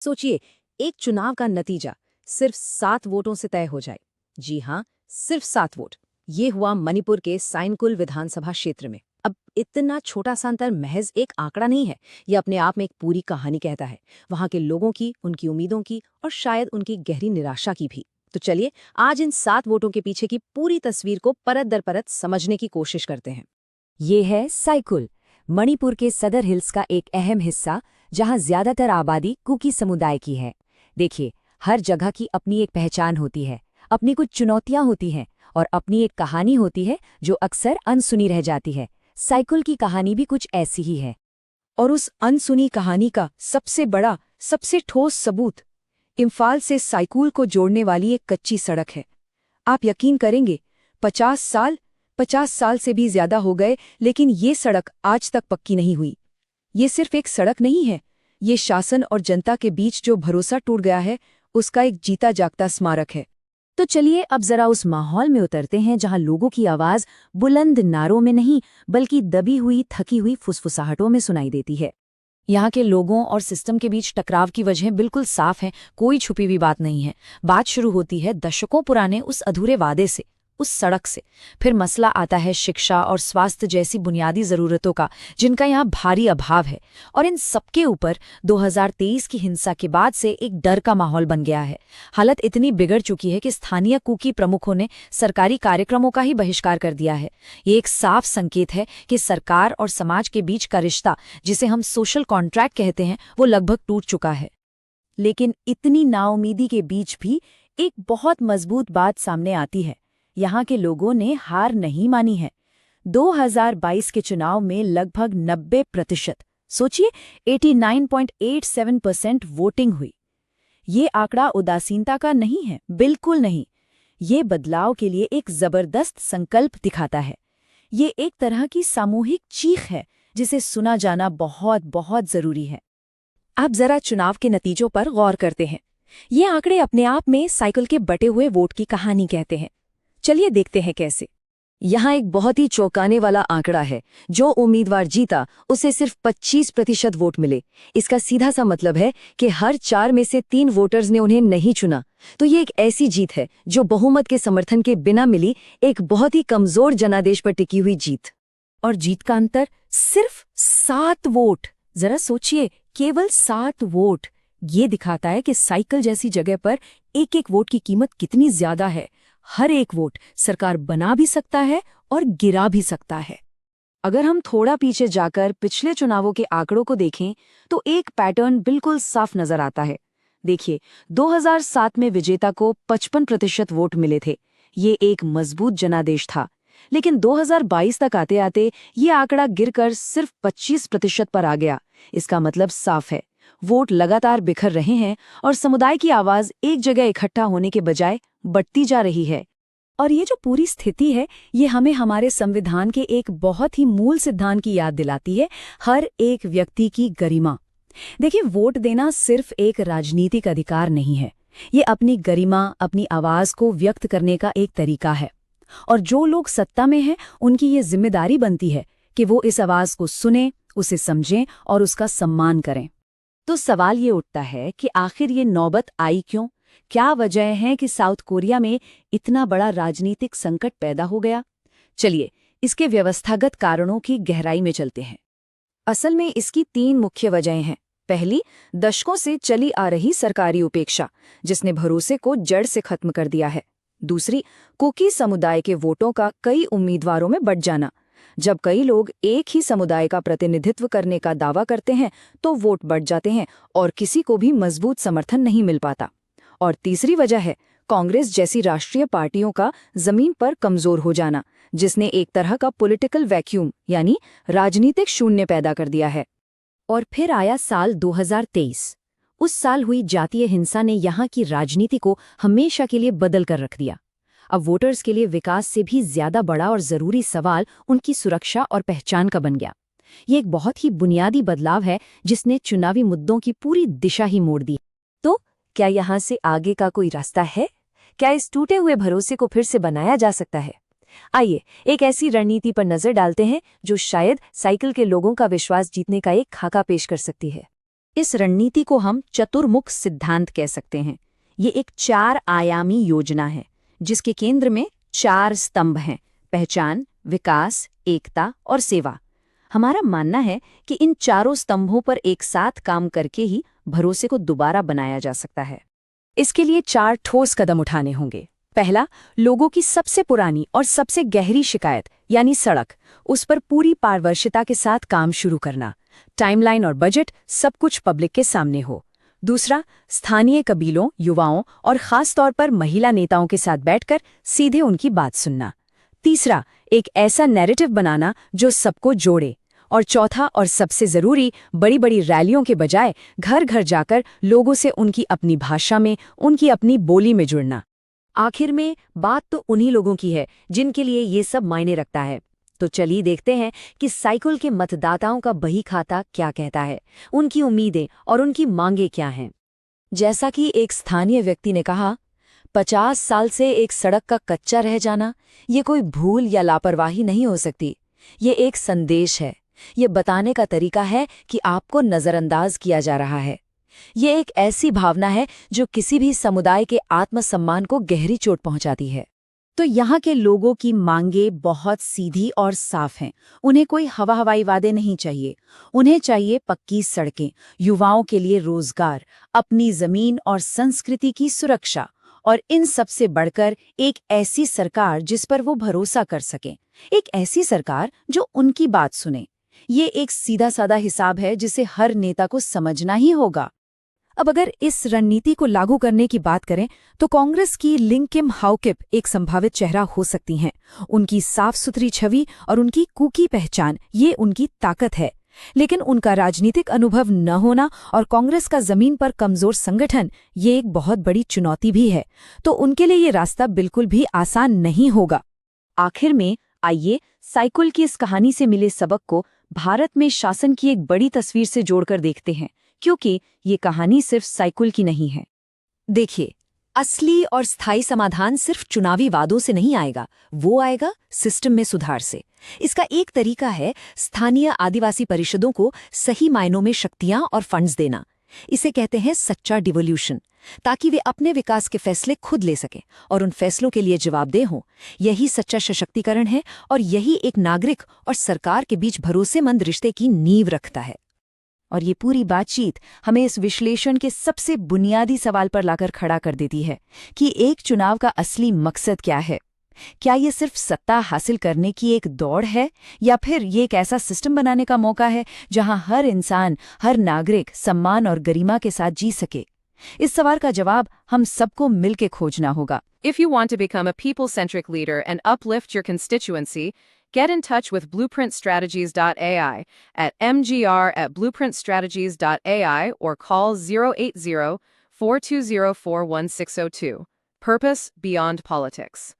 सोचिए, एक चुनाव का नतीजा सिर्फ 7 वोटों से तय हो जाए। जी हाँ, सिर्फ 7 वोट। ये हुआ मणिपुर के साइनकुल विधानसभा क्षेत्र में। अब इतना छोटा सा अंतर महज एक आंकड़ा नहीं है, ये अपने आप में एक पूरी कहानी कहता है, वहां के लोगों की, उनकी उम्मीदों की और शायद उनकी गहरी निराशा की भी। तो चलिए, आज इन 7 वोटों के पीछे की पूरी तस्वीर को परत दर परत समझने की कोशिश करते हैं। ये है साइकुल, मणिपुर के सदर हिल्स का एक अहम हिस्सा, जहां ज्यादातर आबादी कुकी समुदाय की है। देखिए, हर जगह की अपनी एक पहचान होती है, अपनी कुछ चुनौतियां होती हैं और अपनी एक कहानी होती है जो अक्सर अनसुनी रह जाती है। साइकुल की कहानी भी कुछ ऐसी ही है। और उस अनसुनी कहानी का सबसे बड़ा, सबसे ठोस सबूत इम्फाल से साइकुल को जोड़ने वाली एक कच्ची सड़क है। आप यकीन करेंगे, 50 साल से भी ज्यादा हो गए, लेकिन ये सड़क आज तक पक्की नहीं हुई। ये सिर्फ एक सड़क नहीं है, ये शासन और जनता के बीच जो भरोसा टूट गया है, उसका एक जीता जागता स्मारक है। तो चलिए अब जरा उस माहौल में उतरते हैं जहां लोगों की आवाज बुलंद नारों में नहीं, बल्कि दबी हुई, थकी हुई फुसफुसाहटों में सुनाई देती है। यहाँ के लोगों और सिस्टम के बीच टकराव की वजह बिल्कुल साफ है, कोई छुपी हुई बात नहीं है। बात शुरू होती है दशकों पुराने उस अधूरे वादे से, उस सड़क से। फिर मसला आता है शिक्षा और स्वास्थ्य जैसी बुनियादी जरूरतों का, जिनका यहाँ भारी अभाव है। और इन सबके ऊपर 2023 की हिंसा के बाद से एक डर का माहौल बन गया है। हालत इतनी बिगड़ चुकी है कि स्थानीय कुकी प्रमुखों ने सरकारी कार्यक्रमों का ही बहिष्कार कर दिया है। ये एक साफ संकेत है कि सरकार और समाज के बीच का रिश्ता, जिसे हम सोशल कॉन्ट्रैक्ट कहते हैं, वो लगभग टूट चुका है। लेकिन इतनी नाउमीदी के बीच भी एक बहुत मजबूत बात सामने आती है। यहाँ के लोगों ने हार नहीं मानी है। 2022 के चुनाव में लगभग 90%, सोचिए 89.87% वोटिंग हुई। ये आंकड़ा उदासीनता का नहीं है, बिल्कुल नहीं। ये बदलाव के लिए एक जबरदस्त संकल्प दिखाता है। ये एक तरह की सामूहिक चीख है, जिसे सुना जाना बहुत बहुत जरूरी है। अब जरा चुनाव के नतीजों पर गौर करते हैं। ये आंकड़े अपने आप में साइकिल के बटे हुए वोट की कहानी कहते हैं। चलिए देखते हैं कैसे। यहाँ एक बहुत ही चौंकाने वाला आंकड़ा है। जो उम्मीदवार जीता, उसे सिर्फ 25% वोट मिले। इसका सीधा सा मतलब है कि हर 4 में से 3 वोटर्स ने उन्हें नहीं चुना। तो ये एक ऐसी जीत है जो बहुमत के समर्थन के बिना मिली, एक बहुत ही कमजोर जनादेश पर टिकी हुई जीत। और जीत का अंतर सिर्फ 7 वोट। जरा सोचिए, केवल 7 वोट। ये दिखाता है कि साइकिल जैसी जगह पर एक एक वोट की कीमत कितनी ज्यादा है। हर एक वोट सरकार बना भी सकता है और गिरा भी सकता है। अगर हम थोड़ा पीछे जाकर पिछले चुनावों के आंकड़ों को देखें, तो एक पैटर्न बिल्कुल साफ नजर आता है। देखिए, 2007 में विजेता को 55% वोट मिले थे। ये एक मजबूत जनादेश था। लेकिन 2022 तक आते आते ये आंकड़ा गिरकर सिर्फ 25% पर आ गया। इसका मतलब साफ है, वोट लगातार बिखर रहे हैं और समुदाय की आवाज एक जगह इकट्ठा होने के बजाय बढ़ती जा रही है। और ये जो पूरी स्थिति है, ये हमें हमारे संविधान के एक बहुत ही मूल सिद्धांत की याद दिलाती है, हर एक व्यक्ति की गरिमा। देखिए, वोट देना सिर्फ एक राजनीतिक अधिकार नहीं है, ये अपनी गरिमा, अपनी आवाज को व्यक्त करने का एक तरीका है। और जो लोग सत्ता में हैं, उनकी ये जिम्मेदारी बनती है कि वो इस आवाज को सुने, उसे समझें और उसका सम्मान करें। तो सवाल ये उठता है कि आखिर ये नौबत आई क्यों? क्या वजह है कि साउथ कोरिया में इतना बड़ा राजनीतिक संकट पैदा हो गया? चलिए, इसके व्यवस्थागत कारणों की गहराई में चलते हैं। असल में इसकी 3 मुख्य वजहें हैं। पहली, दशकों से चली आ रही सरकारी उपेक्षा, जिसने भरोसे को जड़ से खत्म कर दिया है। दूसरी, कुकी समुदाय के वोटों का कई उम्मीदवारों में बढ़ जाना। जब कई लोग एक ही समुदाय का प्रतिनिधित्व करने का दावा करते हैं, तो वोट बढ़ जाते हैं और किसी को भी मजबूत समर्थन नहीं मिल पाता। और तीसरी वजह है कांग्रेस जैसी राष्ट्रीय पार्टियों का जमीन पर कमजोर हो जाना, जिसने एक तरह का पॉलिटिकल वैक्यूम यानी राजनीतिक शून्य पैदा कर दिया है। और फिर आया साल 2023। उस साल हुई जातीय हिंसा ने यहाँ की राजनीति को हमेशा के लिए बदल कर रख दिया। अब वोटर्स के लिए विकास से भी ज्यादा बड़ा और जरूरी सवाल उनकी सुरक्षा और पहचान का बन गया। ये एक बहुत ही बुनियादी बदलाव है, जिसने चुनावी मुद्दों की पूरी दिशा ही मोड़ दी। तो क्या यहाँ से आगे का कोई रास्ता है? क्या इस टूटे हुए भरोसे को फिर से बनाया जा सकता है? आइए एक ऐसी रणनीति पर नजर डालते हैं जो शायद साइकिल के लोगों का विश्वास जीतने का एक खाका पेश कर सकती है। इस रणनीति को हम चतुर्मुख सिद्धांत कह सकते हैं। ये एक 4 आयामी योजना है जिसके केंद्र में 4 स्तंभ हैं: पहचान, विकास, एकता और सेवा। हमारा मानना है कि इन चारों स्तंभों पर एक साथ काम करके ही भरोसे को दोबारा बनाया जा सकता है। इसके लिए 4 ठोस कदम उठाने होंगे। पहला, लोगों की सबसे पुरानी और सबसे गहरी शिकायत यानी सड़क, उस पर पूरी पारदर्शिता के साथ काम शुरू करना। टाइमलाइन और बजट सब कुछ पब्लिक के सामने हो। दूसरा, स्थानीय कबीलों, युवाओं और खास तौर पर महिला नेताओं के साथ बैठकर सीधे उनकी बात सुनना। तीसरा, एक ऐसा नैरेटिव बनाना जो सबको जोड़े। और चौथा और सबसे जरूरी, बड़ी बड़ी रैलियों के बजाय घर घर जाकर लोगों से उनकी अपनी भाषा में, उनकी अपनी बोली में जुड़ना। आखिर में बात तो उन्हीं लोगों की है जिनके लिए ये सब मायने रखता है। तो चलिए देखते हैं कि साइकिल के मतदाताओं का बही खाता क्या कहता है, उनकी उम्मीदें और उनकी मांगें क्या हैं। जैसा कि एक स्थानीय व्यक्ति ने कहा, 50 साल से एक सड़क का कच्चा रह जाना ये कोई भूल या लापरवाही नहीं हो सकती। ये एक संदेश है। ये बताने का तरीका है कि आपको नज़रअंदाज किया जा रहा है। ये एक ऐसी भावना है जो किसी भी समुदाय के आत्मसम्मान को गहरी चोट पहुंचाती है। तो यहाँ के लोगों की मांगें बहुत सीधी और साफ हैं। उन्हें कोई हवाई वादे नहीं चाहिए। उन्हें चाहिए पक्की सड़कें, युवाओं के लिए रोजगार, अपनी जमीन और संस्कृति की सुरक्षा, और इन सबसे बढ़कर एक ऐसी सरकार जिस पर वो भरोसा कर सकें। एक ऐसी सरकार जो उनकी बात सुने। ये एक सीधा साधा हिसाब है जिसे हर नेता को समझना ही होगा। अब अगर इस रणनीति को लागू करने की बात करें तो कांग्रेस की लिंग किम हाओकिप एक संभावित चेहरा हो सकती हैं। उनकी साफ सुथरी छवि और उनकी कूकी पहचान ये उनकी ताकत है। लेकिन उनका राजनीतिक अनुभव न होना और कांग्रेस का जमीन पर कमजोर संगठन ये एक बहुत बड़ी चुनौती भी है। तो उनके लिए ये रास्ता बिल्कुल भी आसान नहीं होगा। आखिर में आइए साइकिल की इस कहानी से मिले सबक को भारत में शासन की एक बड़ी तस्वीर से जोड़कर देखते हैं, क्योंकि ये कहानी सिर्फ साइकिल की नहीं है। देखिए, असली और स्थायी समाधान सिर्फ चुनावी वादों से नहीं आएगा, वो आएगा सिस्टम में सुधार से। इसका एक तरीका है स्थानीय आदिवासी परिषदों को सही मायनों में शक्तियां और फंड्स देना। इसे कहते हैं सच्चा डिवोल्यूशन, ताकि वे अपने विकास के फैसले खुद ले सकें और उन फैसलों के लिए जवाबदेह हों। यही सच्चा सशक्तिकरण है और यही एक नागरिक और सरकार के बीच भरोसेमंद रिश्ते की नींव रखता है। और ये पूरी बातचीत हमें इस विश्लेषण के सबसे बुनियादी सवाल पर लाकर खड़ा कर देती है कि एक चुनाव का असली मकसद क्या है। क्या ये सिर्फ सत्ता हासिल करने की एक दौड़ है, या फिर ये एक ऐसा सिस्टम बनाने का मौका है जहां हर इंसान, हर नागरिक सम्मान और गरिमा के साथ जी सके? इस सवाल का जवाब हम सबको मिलकर खोजना होगा। If you want to become a people-centric leader and uplift your constituency, get in touch with blueprintstrategies.ai at mgr@blueprintstrategies.ai or call 080-420-41602. Purpose Beyond Politics.